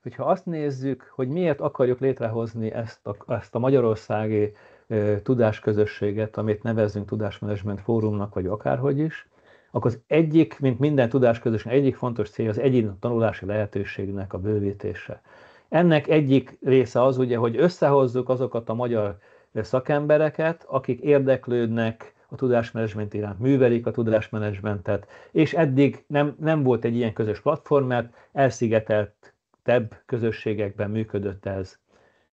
hogyha azt nézzük, hogy miért akarjuk létrehozni ezt a magyarországi tudásközösséget, amit nevezzünk Tudásmenedzsment Fórumnak, vagy akárhogy is, akkor az egyik, mint minden tudásközösség, egyik fontos cél az egyéni tanulási lehetőségnek a bővítése. Ennek egyik része az ugye, hogy összehozzuk azokat a magyar szakembereket, akik érdeklődnek a tudásmenedzsment iránt, művelik a tudásmenedzsmentet, és eddig nem volt egy ilyen közös platform, mert elszigeteltebb közösségekben működött ez.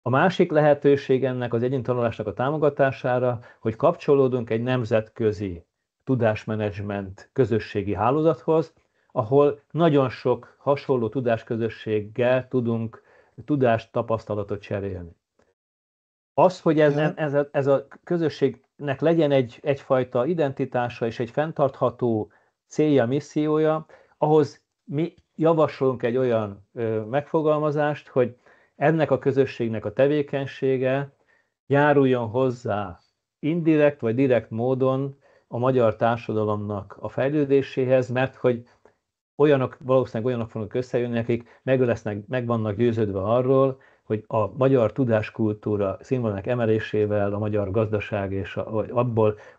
A másik lehetőség ennek az egyéni tanulásnak a támogatására, hogy kapcsolódunk egy nemzetközi tudásmenedzsment közösségi hálózathoz, ahol nagyon sok hasonló tudásközösséggel tudunk tudást, tapasztalatot cserélni. Az, hogy ez a közösségnek legyen egyfajta identitása és egy fenntartható célja, missziója, ahhoz mi javasolunk egy olyan megfogalmazást, hogy ennek a közösségnek a tevékenysége járuljon hozzá indirekt vagy direkt módon a magyar társadalomnak a fejlődéséhez, mert hogy valószínűleg olyanok fognak összejönni, akik meg vannak győződve arról, hogy a magyar tudáskultúra színvonalának emelésével a magyar gazdaság és a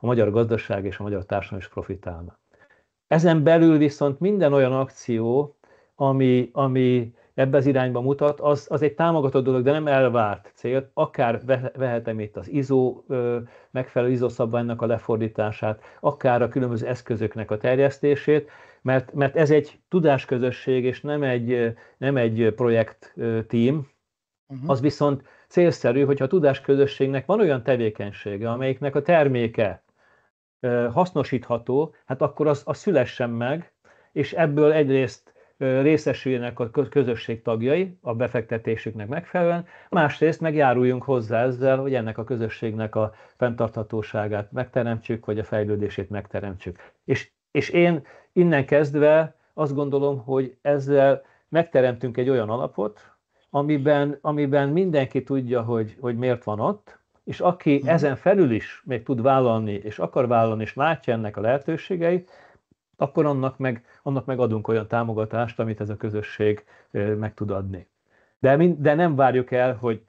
magyar gazdaság és a magyar társadalom is profitálna. Ezen belül viszont minden olyan akció, ami ebbe az irányba mutat, az egy támogatott dolog, de nem elvárt cél. Akár vehetem itt az megfelelő ISO szabványnak a lefordítását, akár a különböző eszközöknek a terjesztését, mert ez egy tudásközösség, és nem egy projektteam. Az viszont célszerű, hogyha a tudásközösségnek van olyan tevékenysége, amelyiknek a terméke hasznosítható, hát akkor az szülessen meg, és ebből egyrészt részesüljenek a közösség tagjai a befektetésüknek megfelelően, másrészt megjáruljunk hozzá ezzel, hogy ennek a közösségnek a fenntarthatóságát megteremtsük, vagy a fejlődését megteremtsük. És én innen kezdve azt gondolom, hogy ezzel megteremtünk egy olyan alapot, amiben mindenki tudja, hogy miért van ott, és aki ezen felül is még tud vállalni, és akar vállalni, és látja ennek a lehetőségeit, akkor annak meg adunk olyan támogatást, amit ez a közösség meg tud adni. De nem várjuk el, hogy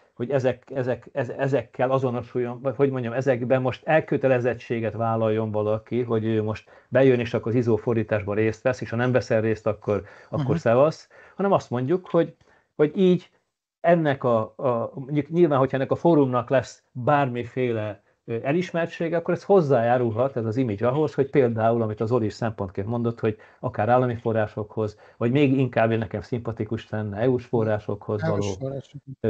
ezekkel azonosuljon, vagy hogy mondjam, ezekben most elkötelezettséget vállaljon valaki, hogy ő most bejön, és akkor az ISO fordításban részt vesz, és ha nem veszel részt, akkor szevasz, hanem azt mondjuk, hogy így mondjuk nyilván, hogyha ennek a fórumnak lesz bármiféle elismertsége, akkor ez hozzájárulhat, ez az image ahhoz, hogy például, amit az Zoli is szempontként mondott, hogy akár állami forrásokhoz, vagy még inkább nekem szimpatikus lenne EU-s forrásokhoz való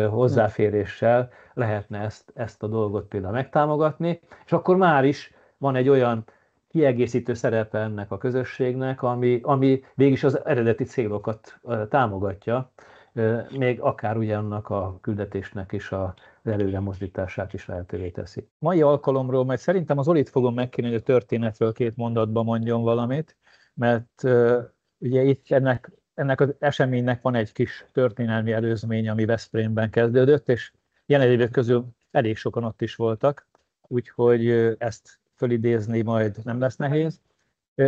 hozzáféréssel lehetne ezt a dolgot például megtámogatni, és akkor már is van egy olyan kiegészítő szerepe ennek a közösségnek, ami végig az eredeti célokat támogatja, még akár ugye annak a küldetésnek is az előre mozdítását is lehetővé teszi. Mai alkalomról majd szerintem az Zolit fogom megkérni, hogy a történetről 2 mondatban mondjon valamit, mert ugye itt ennek az eseménynek van egy kis történelmi előzmény, ami Veszprémben kezdődött, és jelenlévők közül elég sokan ott is voltak, úgyhogy ezt fölidézni majd nem lesz nehéz.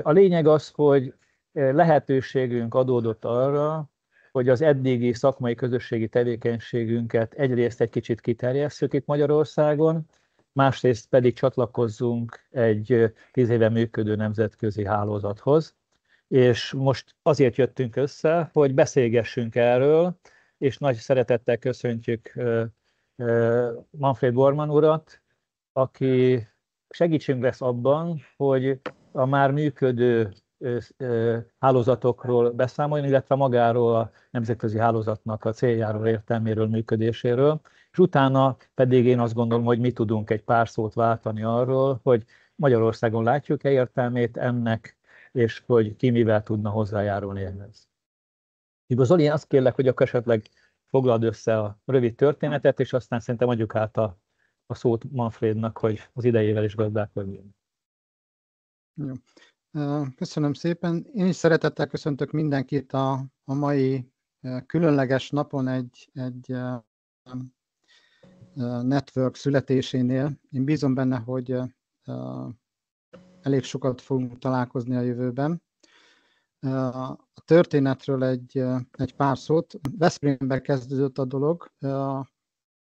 A lényeg az, hogy lehetőségünk adódott arra, hogy az eddigi szakmai közösségi tevékenységünket egyrészt egy kicsit kiterjesszük itt Magyarországon, másrészt pedig csatlakozzunk egy 10 éve működő nemzetközi hálózathoz. És most azért jöttünk össze, hogy beszélgessünk erről, és nagy szeretettel köszöntjük Manfred Bornemann urat, aki segítségünk lesz abban, hogy a már működő hálózatokról beszámoljon, illetve magáról a nemzetközi hálózatnak a céljáról, értelméről, működéséről, és utána pedig én azt gondolom, hogy mi tudunk egy pár szót váltani arról, hogy Magyarországon látjuk-e értelmét ennek, és hogy ki mivel tudna hozzájárulni ehhez. Zoli, én azt kérlek, hogy akkor esetleg foglald össze a rövid történetet, és aztán szerintem adjuk át a szót Manfrednak, hogy az idejével is gazdálkodjon. Jó. Köszönöm szépen. Én is szeretettel köszöntök mindenkit a mai különleges napon egy network születésénél. Én bízom benne, hogy elég sokat fogunk találkozni a jövőben. A történetről egy pár szót. Veszprémben kezdődött a dolog,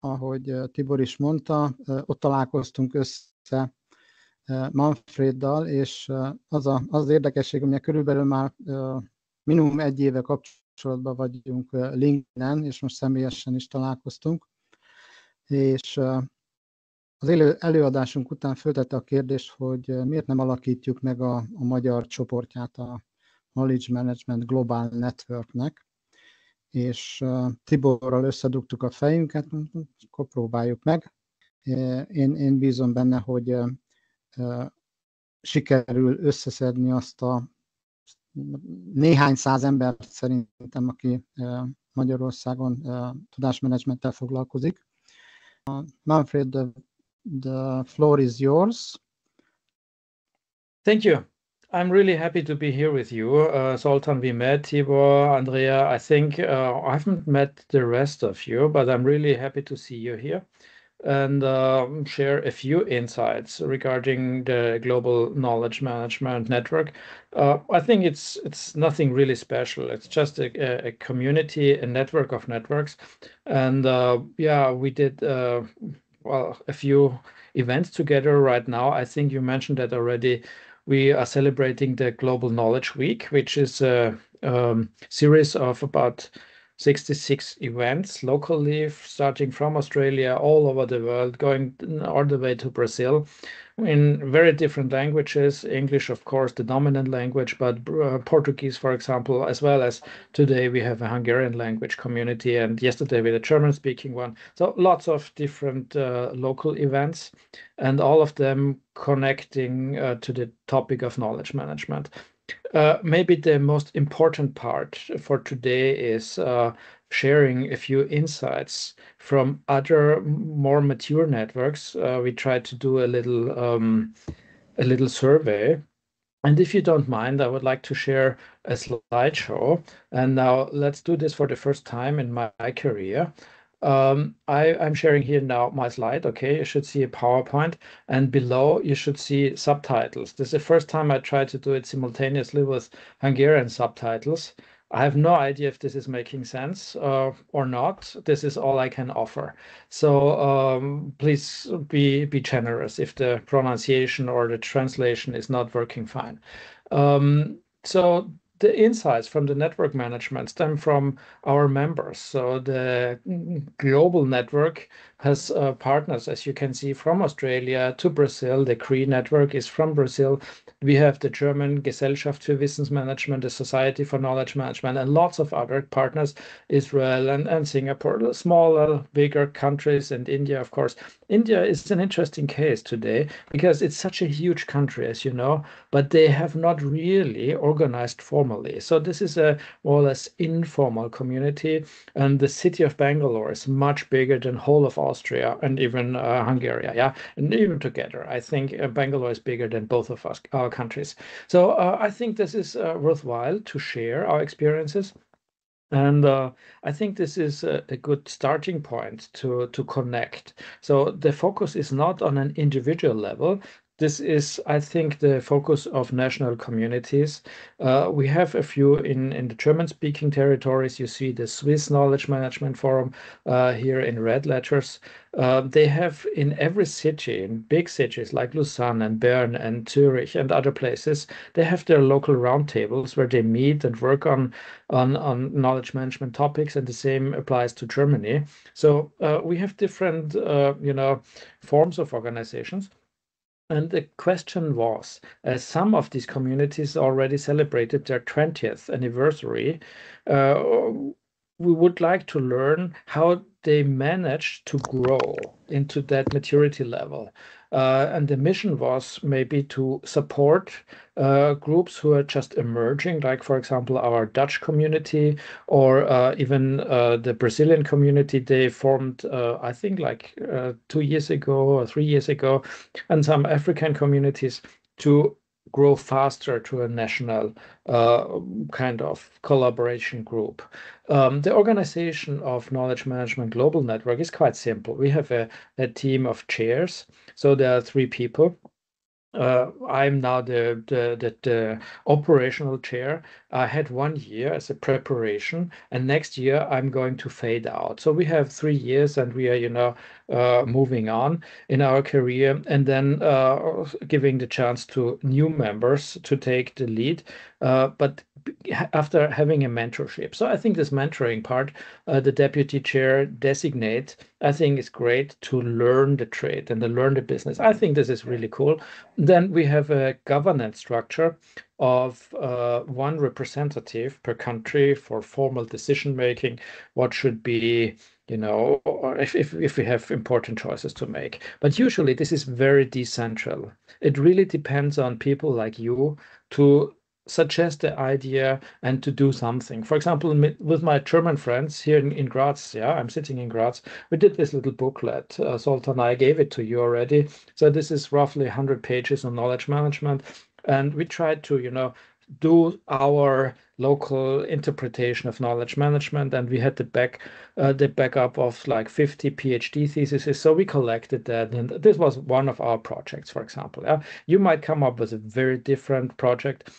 ahogy Tibor is mondta, ott találkoztunk össze Manfreddal, és az érdekesség, hogy körülbelül már minimum 1 éve kapcsolatban vagyunk LinkedIn-en, és most személyesen is találkoztunk, és az előadásunk után föltette a kérdést, hogy miért nem alakítjuk meg a magyar csoportját a Knowledge Management Global Networknek, és Tiborral összedugtuk a fejünket, akkor próbáljuk meg. Én bízom benne, hogy sikerül összeszedni azt a néhány száz embert szerintem, aki Magyarországon tudásmenedzsmenttel foglalkozik. Manfred, the floor is yours. Thank you. I'm really happy to be here with you. Zoltán, we met, Tibor, Andrea. I think I haven't met the rest of you, but I'm really happy to see you here and share a few insights regarding the Global Knowledge Management Network. I think it's nothing really special. It's just a community, a network of networks. And yeah, we did well, a few events together right now. I think you mentioned that already. We are celebrating the Global Knowledge Week, which is a series of about 66 events locally, starting from Australia all over the world, going all the way to Brazil in very different languages. English, of course, the dominant language, but Portuguese, for example, as well as today we have a Hungarian language community, and yesterday we had a German-speaking one. So lots of different local events, and all of them connecting to the topic of knowledge management. Maybe the most important part for today is sharing a few insights from other more mature networks. We tried to do a little survey. And if you don't mind, I would like to share a slideshow. And now let's do this for the first time in my career. I'm sharing here now my slide. Okay, you should see a PowerPoint, and below you should see subtitles. This is the first time I try to do it simultaneously with Hungarian subtitles. I have no idea if this is making sense or not. This is all I can offer. So please be generous if the pronunciation or the translation is not working fine. So the insights from the network management stem from our members. So the global network has partners, as you can see, from Australia to Brazil. The CRE network is from Brazil. We have the German Gesellschaft für Wissensmanagement, the Society for Knowledge Management, and lots of other partners, Israel and Singapore, smaller, bigger countries, and India, of course. India is an interesting case today because it's such a huge country, as you know, but they have not really organized formally. So this is a more or less informal community, and the city of Bangalore is much bigger than whole of Austria and even Hungary, yeah, and even together. I think Bangalore is bigger than both of us, our countries. So I think this is worthwhile to share our experiences. And I think this is a good starting point to connect. So the focus is not on an individual level. This is, I think, the focus of national communities. We have a few in the German-speaking territories. You see the Swiss Knowledge Management Forum here in red letters. They have in every city, in big cities like Lausanne and Bern and Zurich and other places, they have their local roundtables where they meet and work on knowledge management topics, and the same applies to Germany. So we have different, forms of organizations. And the question was, as some of these communities already celebrated their 20th anniversary, we would like to learn how they managed to grow into that maturity level. And the mission was maybe to support groups who are just emerging, like, for example, our Dutch community or even the Brazilian community. They formed, I think, like 2 years ago or 3 years ago, and some African communities to grow faster to a national kind of collaboration group. The organization of Knowledge Management Global Network is quite simple. We have a team of chairs. So there are 3 people. I'm now the operational chair. I had 1 year as a preparation, and next year I'm going to fade out. So we have 3 years, and we are, moving on in our career, and then giving the chance to new members to take the lead. But after having a mentorship. So I think this mentoring part, the deputy chair designate, I think is great to learn the trade and to learn the business. I think this is really cool. Then we have a governance structure of one representative per country for formal decision making, what should be, if we have important choices to make. But usually this is very decentral. It really depends on people like you to suggest the idea and to do something. For example, with my German friends here in Graz, I'm sitting in Graz, we did this little booklet. Zoltán, I gave it to you already. So this is roughly 100 pages on knowledge management. And we tried to, do our local interpretation of knowledge management, and we had the backup of like 50 PhD theses. So we collected that, and this was one of our projects, for example. You might come up with a very different project.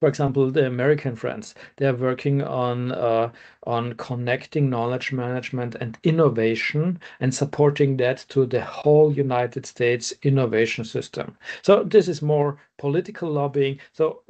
For example, the American friends, they are working on connecting knowledge management and innovation and supporting that to the whole United States innovation system. So this is more political lobbying. So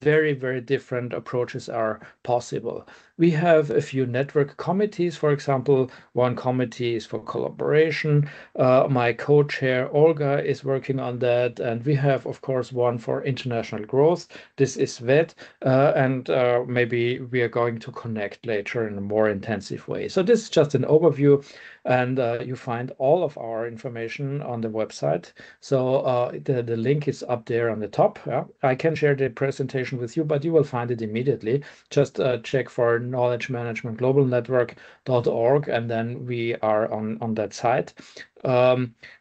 very, very different approaches are possible. We have a few network committees. For example, one committee is for collaboration. My co-chair, Olga, is working on that. And we have, of course, one for international growth. This is VET. And maybe we are going to connect later in a more intensive way. So this is just an overview. And you find all of our information on the website. So the link is up there on the top. I can share the presentation with you, but you will find it immediately. Just check for knowledge management global network.org, and then we are on that site.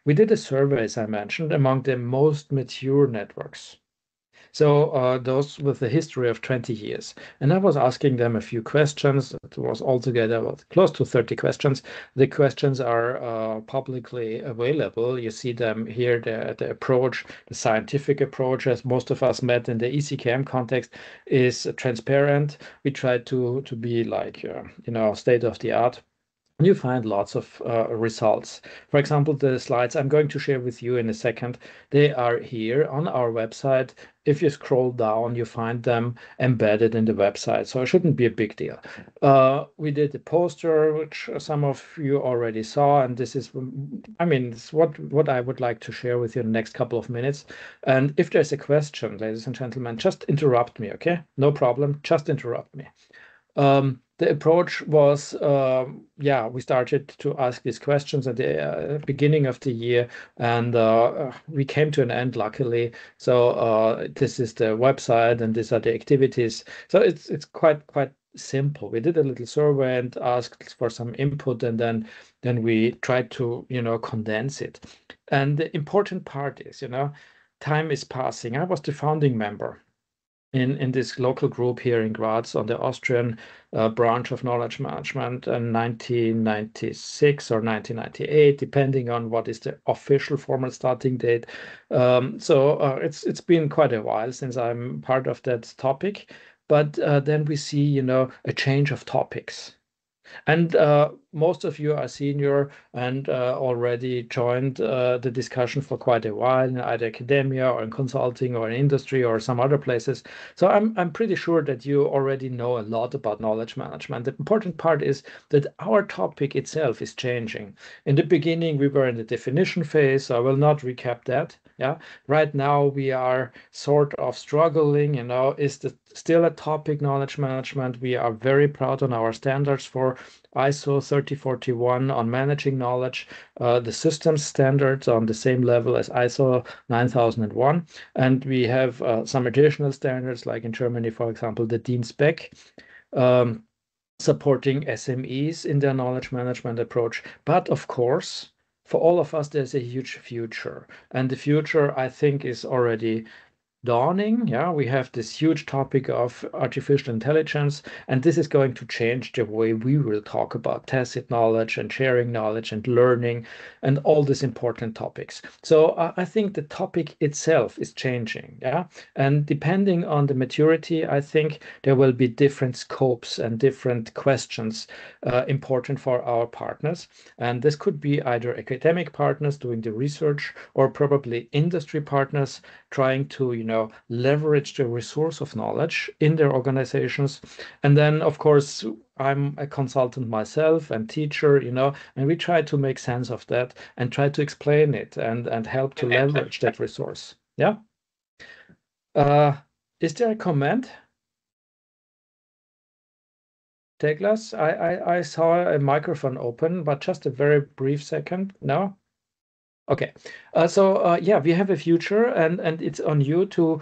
We did a survey, as I mentioned, among the most mature networks. So those with a history of 20 years. And I was asking them a few questions. It was altogether close to 30 questions. The questions are publicly available. You see them here, the approach, the scientific approach, as most of us met in the ECKM context, is transparent. We try to be like, state of the art. You find lots of results. For example, the slides I'm going to share with you in a second, they are here on our website. If you scroll down, you find them embedded in the website, so it shouldn't be a big deal. We did a poster, which some of you already saw, and this is, it's what I would like to share with you in the next couple of minutes. And if there's a question, ladies and gentlemen, just interrupt me, okay? No problem, just interrupt me. The approach was, we started to ask these questions at the beginning of the year, and we came to an end, luckily. So this is the website, and these are the activities. So it's quite simple. We did a little survey and asked for some input, and then we tried to, condense it. And the important part is, time is passing. I was the founding member in this local group here in Graz on the Austrian branch of knowledge management in 1996 or 1998, depending on what is the official formal starting date. So it's been quite a while since I'm part of that topic, but then we see, a change of topics. And most of you are senior and already joined the discussion for quite a while in either academia or in consulting or in industry or some other places. So I'm pretty sure that you already know a lot about knowledge management. The important part is that our topic itself is changing. In the beginning, we were in the definition phase, so I will not recap that. Right now we are sort of struggling, is this still a topic, knowledge management? We are very proud on our standards for ISO 3041 on managing knowledge, the systems standards on the same level as ISO 9001. And we have some additional standards, like in Germany, for example, the DIN spec, supporting SMEs in their knowledge management approach. But of course, for all of us, there's a huge future. And the future, I think, is already dawning. Yeah, we have this huge topic of artificial intelligence, and this is going to change the way we will talk about tacit knowledge and sharing knowledge and learning and all these important topics. So I think the topic itself is changing. Yeah, and depending on the maturity, I think there will be different scopes and different questions important for our partners. And this could be either academic partners doing the research or probably industry partners trying to, leverage the resource of knowledge in their organizations. And then, of course, I'm a consultant myself and teacher, and we try to make sense of that and try to explain it and help to leverage that resource. Yeah. Is there a comment? Douglas, I saw a microphone open, but just a very brief second. No? Okay. Yeah, we have a future, and it's on you to,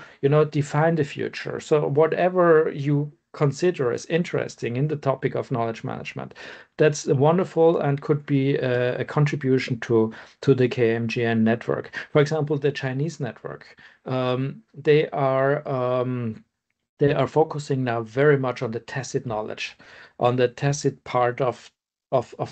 define the future. So whatever you consider as interesting in the topic of knowledge management, that's wonderful and could be a contribution to the KMGN network. For example, the Chinese network, they are focusing now very much on the tacit knowledge, on the tacit part of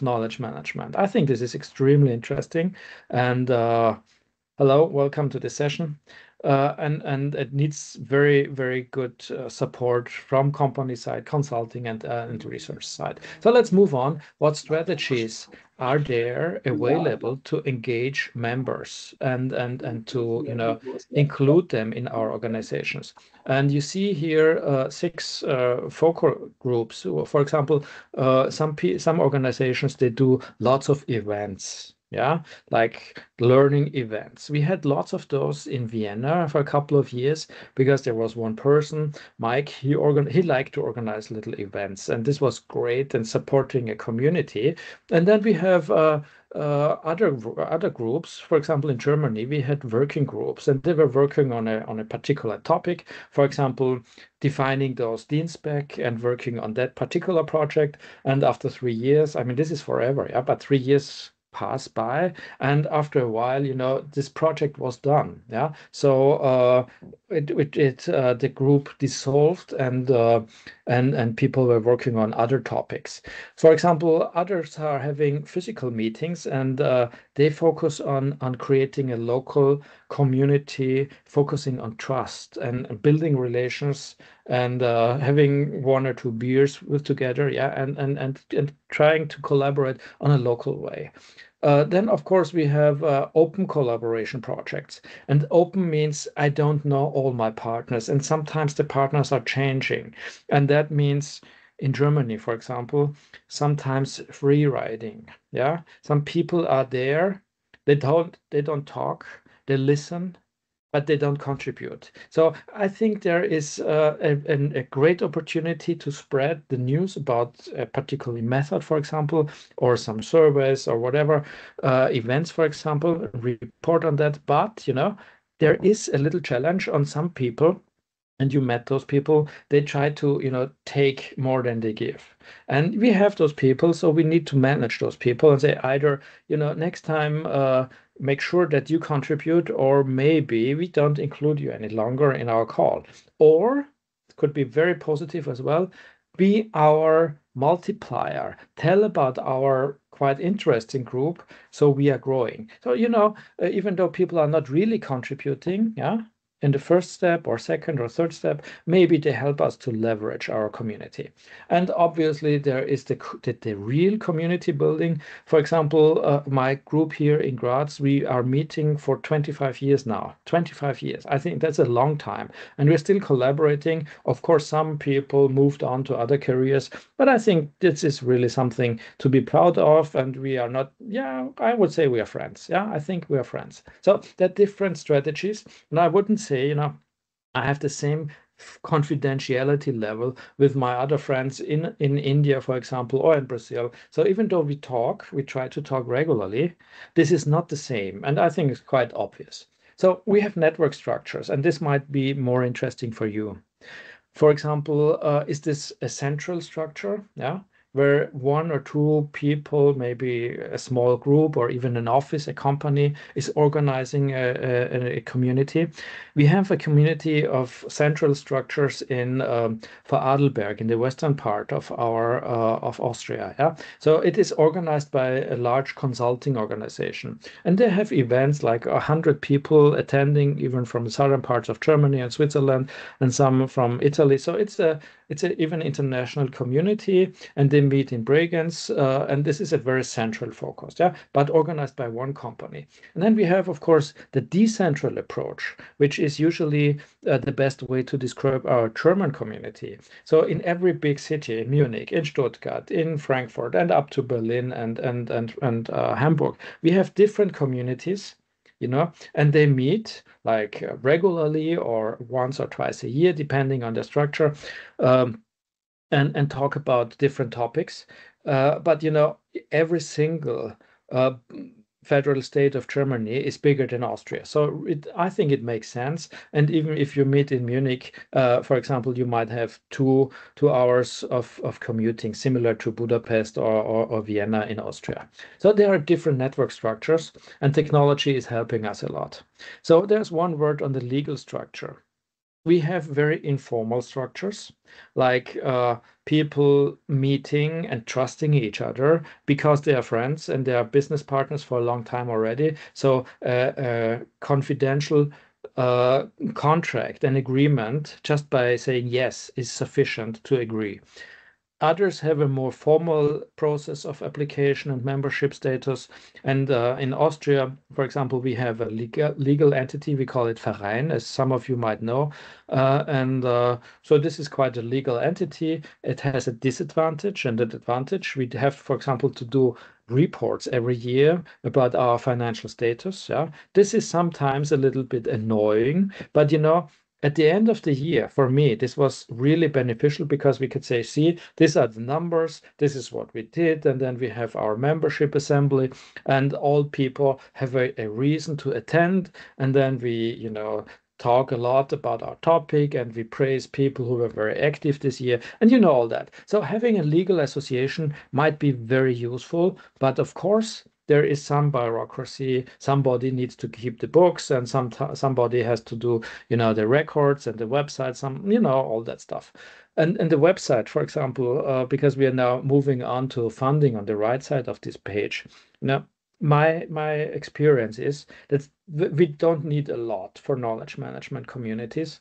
knowledge management. I think this is extremely interesting. And hello, welcome to the session. And it needs very, very good support from company side, consulting and research side. So let's move on. What strategies are there available to engage members and to include them in our organizations? And you see here 6 focal groups. For example, some organizations, they do lots of events. Yeah, like learning events. We had lots of those in Vienna for a couple of years because there was one person, Mike, he liked to organize little events, and this was great and supporting a community. And then we have other groups. For example, in Germany, we had working groups, and they were working on a particular topic. For example, defining those Dienstspec and working on that particular project. And after 3 years, I mean, this is forever, yeah, but 3 years pass by, and after a while, this project was done. Yeah, so the group dissolved, and people were working on other topics. For example, others are having physical meetings, and they focus on creating a local community, focusing on trust and building relations, and having 1 or 2 beers together, yeah, and trying to collaborate on a local way. Then, of course, we have open collaboration projects. And open means I don't know all my partners, and sometimes the partners are changing. And that means in Germany, for example, sometimes free riding. Yeah, some people are there, they don't talk, they listen, but they don't contribute. So I think there is a great opportunity to spread the news about a particular method, for example, or some surveys or whatever, events, for example, report on that. But, there is a little challenge on some people, and you met those people. They try to, take more than they give. And we have those people, so we need to manage those people and say either, next time, make sure that you contribute, or maybe we don't include you any longer in our call. Or it could be very positive as well, be our multiplier, tell about our quite interesting group, so we are growing. So, even though people are not really contributing, yeah, in the first step or second or third step, maybe they help us to leverage our community. And obviously there is the real community building. For example, my group here in Graz, we are meeting for 25 years now. 25 years. I think that's a long time. And we're still collaborating. Of course, some people moved on to other careers, but I think this is really something to be proud of. And we are not, yeah, I would say we are friends. Yeah, I think we are friends. So there are different strategies. And I wouldn't say, I have the same confidentiality level with my other friends in India, for example, or in Brazil. So even though we try to talk regularly, this is not the same. And I think it's quite obvious. So we have network structures, and this might be more interesting for you. For example, is this a central structure? Yeah. where one or two people, maybe a small group or even an office, a company, is organizing a community. We have a community of central structures in Vorarlberg, in the western part of of Austria. Yeah? So it is organized by a large consulting organization, and they have events like 100 people attending, even from the southern parts of Germany and Switzerland, and some from Italy. So it's an even international community, and they meet in Bregenz, and this is a very central focus, yeah, but organized by one company. And then we have, of course, the decentral approach, which is usually the best way to describe our German community. So in every big city, in Munich, in Stuttgart, in Frankfurt, and up to Berlin and Hamburg, we have different communities, you know, and they meet like regularly or once or twice a year, depending on the structure, and talk about different topics. But, you know, every single federal state of Germany is bigger than Austria. So I think it makes sense. And even if you meet in Munich, for example, you might have two hours of commuting, similar to Budapest or Vienna in Austria. So there are different network structures, and technology is helping us a lot. So there's one word on the legal structure. We have very informal structures, like people meeting and trusting each other because they are friends and they are business partners for a long time already. So a confidential contract, an agreement, just by saying yes is sufficient to agree. Others have a more formal process of application and membership status. And in Austria, for example, we have a legal entity. We call it Verein, as some of you might know. So this is quite a legal entity. It has a disadvantage and an advantage. We have, for example, to do reports every year about our financial status. Yeah, this is sometimes a little bit annoying, but you know, at the end of the year, for me, this was really beneficial because we could say, see, these are the numbers, this is what we did, and then we have our membership assembly, and all people have a reason to attend, and then we, you know, talk a lot about our topic, and we praise people who were very active this year, and you know all that. So having a legal association might be very useful, but of course, there is some bureaucracy. Somebody needs to keep the books, and somebody has to do, you know, the records and the website, you know, all that stuff. And the website, for example, because we are now moving on to funding on the right side of this page. Now, my experience is that we don't need a lot for knowledge management communities.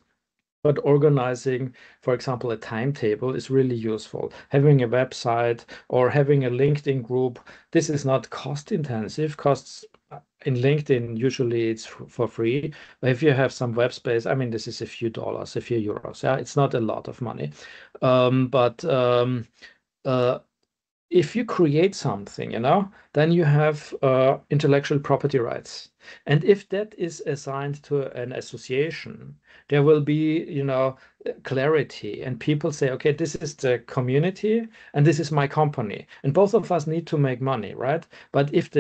But organizing, for example, a timetable is really useful. Having a website or having a LinkedIn group, this is not cost intensive. Costs in LinkedIn, usually it's for free. But if you have some web space, I mean, this is a few dollars, a few euros. Yeah, it's not a lot of money. If you create something, you know, then you have intellectual property rights. And if that is assigned to an association, there will be, you know, clarity, and people say, okay, this is the community and this is my company, and both of us need to make money, right? But if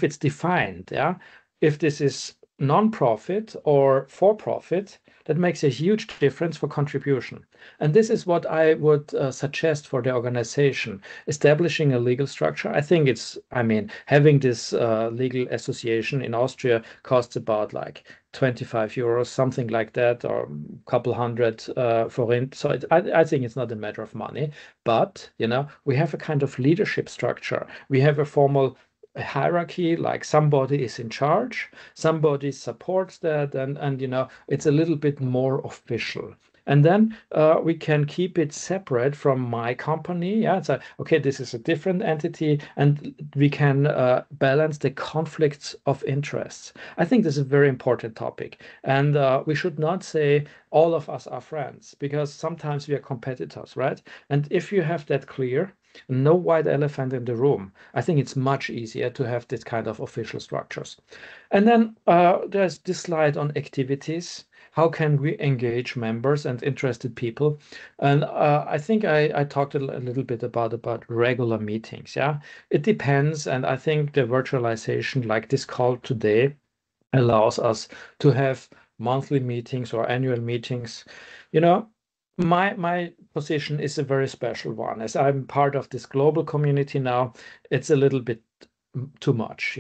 it's defined, yeah, if this is non-profit or for-profit, that makes a huge difference for contribution. And this is what I would suggest for the organization, establishing a legal structure. I think having this legal association in Austria costs about like 25 euros, something like that, or a couple hundred forint. So I think it's not a matter of money, but, you know, we have a kind of leadership structure. We have a formal hierarchy, like somebody is in charge, somebody supports that, and you know, it's a little bit more official. And then we can keep it separate from my company. Yeah, it's okay, this is a different entity, and we can balance the conflicts of interests. I think this is a very important topic. And we should not say all of us are friends, because sometimes we are competitors, right? And if you have that clear, no white elephant in the room, I think it's much easier to have this kind of official structures. And then there's this slide on activities. How can we engage members and interested people? And I think I talked a little bit about regular meetings. Yeah, it depends. And I think the virtualization, like this call today, allows us to have monthly meetings or annual meetings. You know, my position is a very special one. As I'm part of this global community now, it's a little bit too much,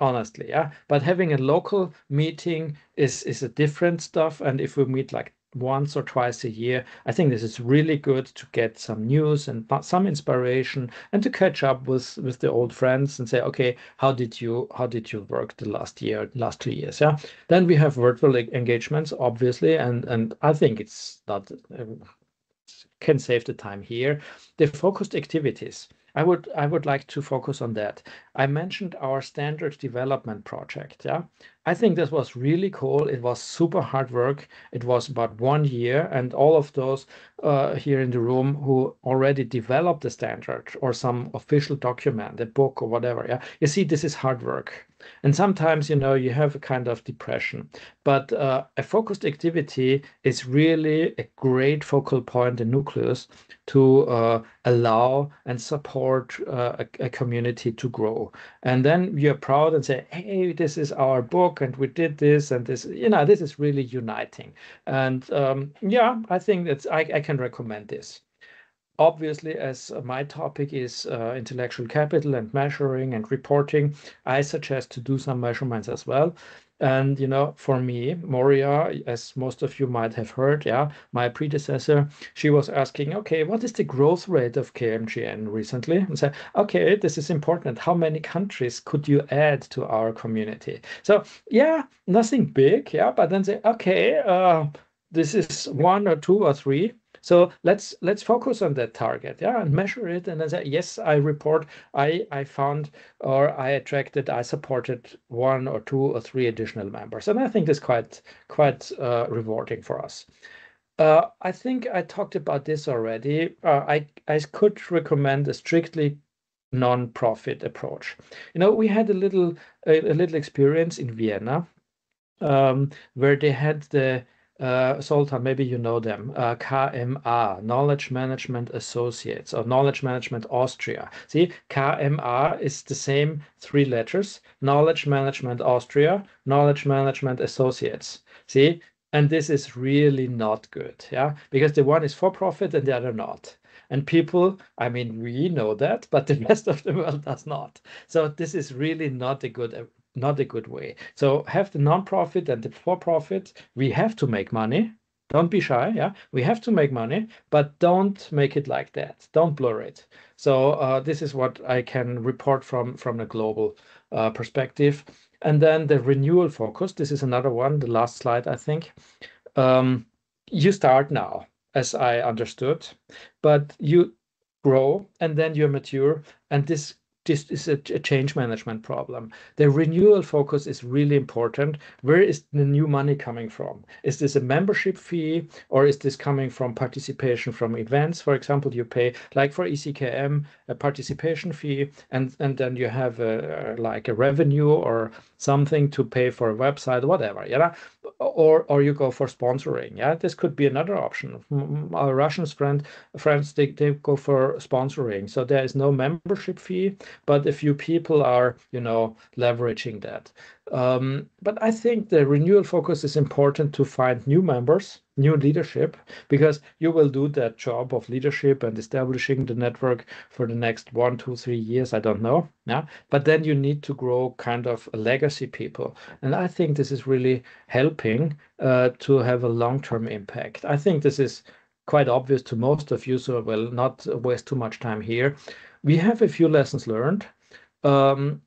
honestly, yeah. But having a local meeting is a different stuff. And if we meet like once or twice a year, I think this is really good to get some news and some inspiration and to catch up with the old friends and say, okay, how did you work the last 2 years? Yeah. Then we have virtual engagements, obviously, and I think it's not can save the time here. The focused activities. I would like to focus on that. I mentioned our standard development project. Yeah, I think this was really cool. It was super hard work. It was about 1 year, and all of those here in the room who already developed the standard or some official document, a book or whatever. Yeah, you see, this is hard work. And sometimes, you have a kind of depression. But a focused activity is really a great focal point, a nucleus, to allow and support a community to grow. And then you're proud and say, hey, this is our book and we did this and this, this is really uniting. And yeah, I think I can recommend this. Obviously, as my topic is intellectual capital and measuring and reporting, I suggest to do some measurements as well. And, for me, Moria, as most of you might have heard, yeah, my predecessor, she was asking, okay, what is the growth rate of KMGN recently? And said, okay, this is important. How many countries could you add to our community? So, yeah, nothing big, yeah, but then say, okay, this is 1 or 2 or 3. So let's focus on that target, yeah, and measure it. And then say, yes, I report, I found, or I attracted, I supported 1 or 2 or 3 additional members, and I think that's quite rewarding for us. I think I talked about this already. I could recommend a strictly non-profit approach. We had a little experience in Vienna, where they had the Zoltán, maybe you know them, KMA, Knowledge Management Associates, or Knowledge Management Austria. See, KMA is the same 3 letters, Knowledge Management Austria, Knowledge Management Associates. See, and this is really not good, yeah, because the one is for profit and the other not. And people, I mean, we know that, but the rest of the world does not. So this is really not a good way. So have the non-profit and the for-profit. We have to make money. Don't be shy. Yeah, we have to make money, but don't make it like that. Don't blur it. So this is what I can report from a global perspective. And then the renewal focus. This is another one. The last slide, I think. You start now, as I understood, but you grow and then you're mature, and this is a change management problem. The renewal focus is really important. Where is the new money coming from? Is this a membership fee, or is this coming from participation from events? For example, you pay, like for ECKM, a participation fee, and then you have like a revenue or something to pay for a website, whatever, yeah, or you go for sponsoring. Yeah, this could be another option. Our Russian friends, they go for sponsoring, so there is no membership fee, but a few people are, leveraging that. But I think the renewal focus is important to find new members, new leadership, because you will do that job of leadership and establishing the network for the next 1, 2, 3 years. I don't know. Yeah, but then you need to grow kind of legacy people, and I think this is really helping to have a long-term impact. I think this is quite obvious to most of you, so I will not waste too much time here. We have a few lessons learned, in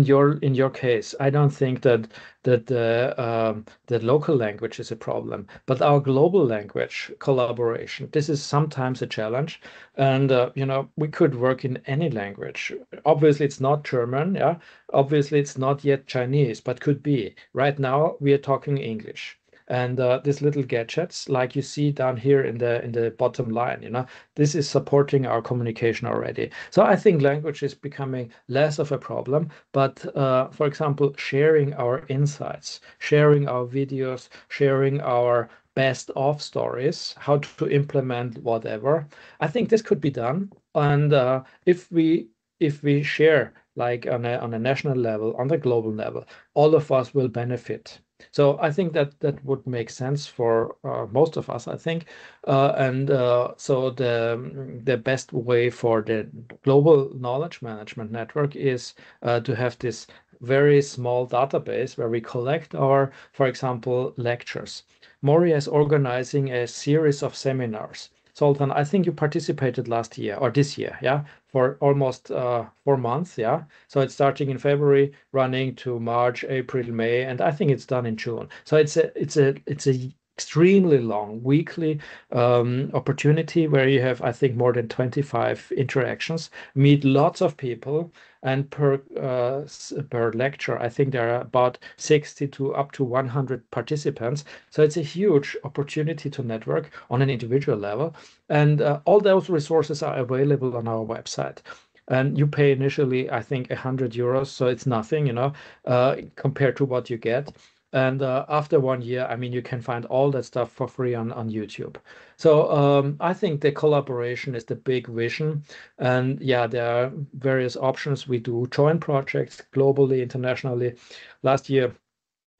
your case, I don't think that the local language is a problem, but our global language collaboration, this is sometimes a challenge. And we could work in any language. Obviously, it's not German, yeah. Obviously, it's not yet Chinese, but could be. Right now, we are talking English. And these little gadgets, like you see down here in the bottom line, this is supporting our communication already. So I think language is becoming less of a problem. But for example, sharing our insights, sharing our videos, sharing our best of stories, how to implement whatever, I think this could be done. And if we share, like on a national level, on the global level, all of us will benefit. So I think that would make sense for most of us, I think. So the best way for the global knowledge management network is to have this very small database where we collect our, for example, lectures. Moria is organizing a series of seminars. Zoltán, I think you participated last year or this year, yeah, for almost 4 months, yeah. So it's starting in February, running to March, April, May, and I think it's done in June. So it's a extremely long weekly opportunity where you have, I think, more than 25 interactions, meet lots of people, and per lecture, I think there are about 60 to up to 100 participants. So it's a huge opportunity to network on an individual level. And all those resources are available on our website. And you pay initially, I think, 100 euros. So it's nothing, you know, compared to what you get. And after 1 year, I mean, you can find all that stuff for free on YouTube. So I think the collaboration is the big vision. And yeah, there are various options. We do joint projects globally, internationally. Last year,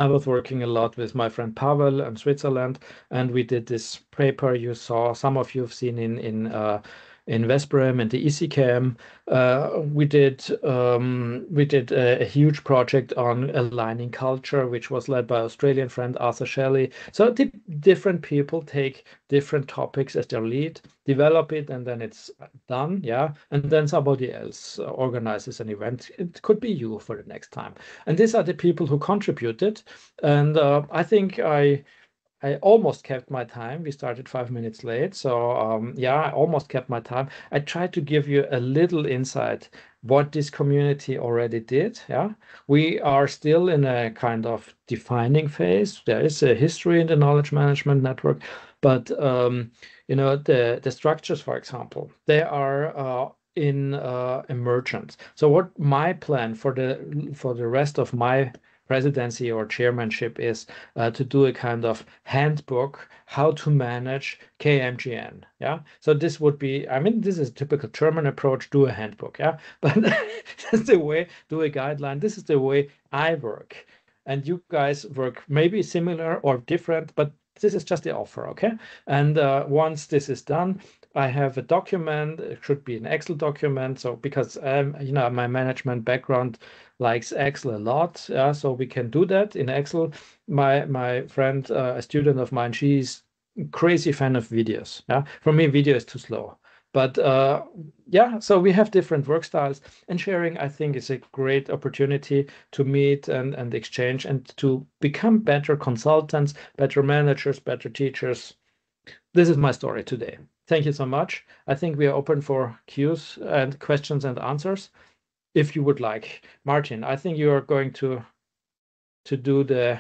I was working a lot with my friend Pavel in Switzerland, and we did this paper you saw, some of you have seen in Veszprémi and the ECKM. We did a huge project on aligning culture, which was led by Australian friend Arthur Shelley. So different people take different topics as their lead, develop it, and then it's done, yeah. And then somebody else organizes an event. It could be you for the next time. And these are the people who contributed. And I think I almost kept my time. We started 5 minutes late. So yeah, I almost kept my time. I tried to give you a little insight what this community already did. Yeah, we are still in a kind of defining phase. There is a history in the knowledge management network, but you know, the structures, for example, they are in emergence. So what my plan for the rest of my presidency or chairmanship is to do a kind of handbook how to manage KMGN. Yeah, so this would be, I mean, this is a typical German approach, do a handbook. Yeah, but that's the way, do a guideline. This is the way I work, and you guys work maybe similar or different, but this is just the offer. Okay, and once this is done, I have a document. It should be an Excel document. So because you know, my management background likes Excel a lot, yeah, so we can do that in Excel. My friend, a student of mine, she's a crazy fan of videos. Yeah, for me, video is too slow. But yeah, so we have different work styles, and sharing, I think, is a great opportunity to meet and exchange and to become better consultants, better managers, better teachers. This is my story today. Thank you so much. I think we are open for Qs and questions and answers. If you would like. Martin, I think you are going to do the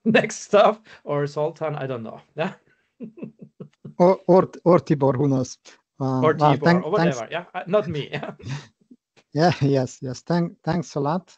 next stuff, or Zoltán, I don't know. Yeah. or Tibor, who knows? Or Tibor, or whatever. Thanks. Yeah, not me. Yeah. Yeah. Yes. Thanks a lot.